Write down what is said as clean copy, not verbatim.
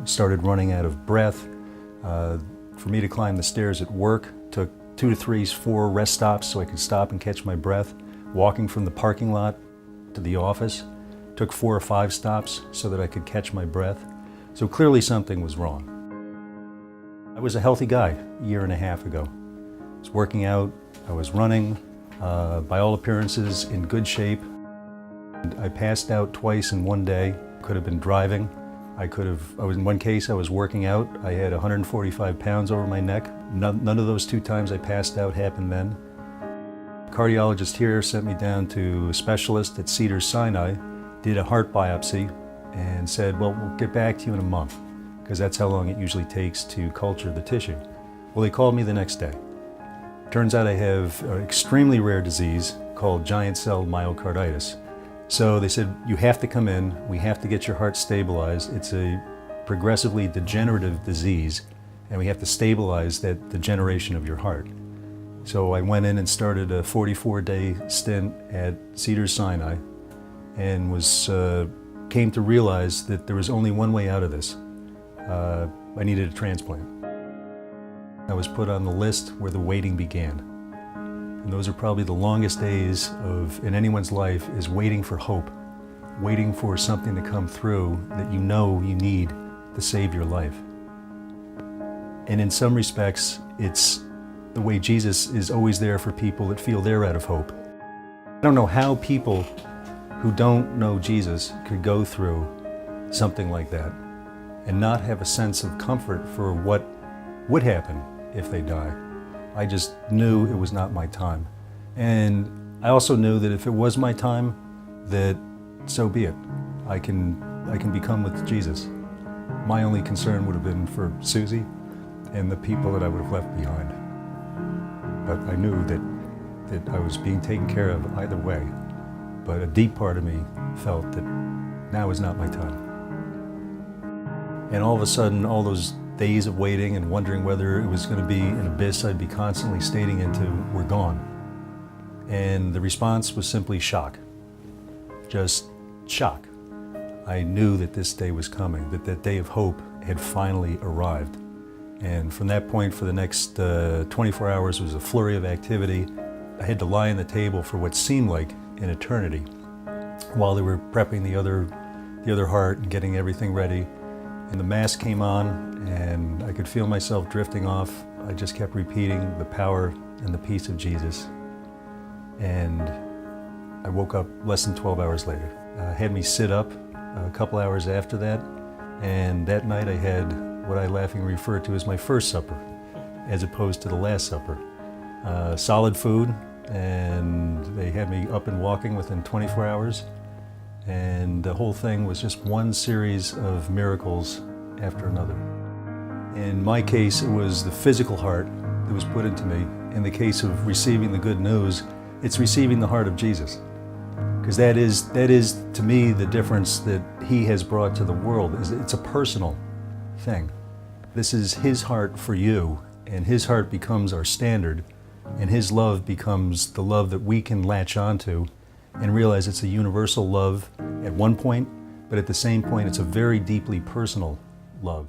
started running out of breath. For me to climb the stairs at work took 2 to 3, 4 rest stops so I could stop and catch my breath. Walking from the parking lot to the office took 4 or 5 stops so that I could catch my breath. So clearly something was wrong. I was a healthy guy a year and a half ago. I was working out, I was running, by all appearances in good shape. I passed out twice in one day. Could have been driving. In one case I was working out. I had 145 pounds over my neck. None of those 2 times I passed out happened then. The cardiologist here sent me down to a specialist at Cedars-Sinai, did a heart biopsy, and said, well, we'll get back to you in a month, because that's how long it usually takes to culture the tissue. Well, they called me the next day. Turns out I have an extremely rare disease called giant cell myocarditis. So they said, you have to come in, we have to get your heart stabilized. It's a progressively degenerative disease, and we have to stabilize that degeneration of your heart. So I went in and started a 44-day stint at Cedars-Sinai and came to realize that there was only one way out of this. I needed a transplant. I was put on the list where the waiting began. And those are probably the longest days in anyone's life, is waiting for hope, waiting for something to come through that you know you need to save your life. And in some respects, it's the way Jesus is always there for people that feel they're out of hope. I don't know how people who don't know Jesus could go through something like that and not have a sense of comfort for what would happen if they die. I just knew it was not my time. And I also knew that if it was my time, that so be it. I can become with Jesus. My only concern would have been for Susie and the people that I would have left behind. But I knew that I was being taken care of either way. But a deep part of me felt that now is not my time. And all of a sudden, all those days of waiting and wondering whether it was going to be an abyss I'd be constantly staring into were gone. And the response was simply shock. Just shock. I knew that this day was coming, that that day of hope had finally arrived. And from that point, for the next 24 hours, was a flurry of activity. I had to lie on the table for what seemed like an eternity while they were prepping the other heart and getting everything ready. And the mask came on, and I could feel myself drifting off. I just kept repeating the power and the peace of Jesus. And I woke up less than 12 hours later. Had me sit up a couple hours after that, and that night I had what I laughingly refer to as my first supper, as opposed to the Last Supper. Solid food, and they had me up and walking within 24 hours. And the whole thing was just one series of miracles after another. In my case, it was the physical heart that was put into me. In the case of receiving the good news, it's receiving the heart of Jesus. Because that is to me the difference that he has brought to the world. It's a personal thing. This is his heart for you, and his heart becomes our standard, and his love becomes the love that we can latch onto and realize it's a universal love at one point, but at the same point, it's a very deeply personal love.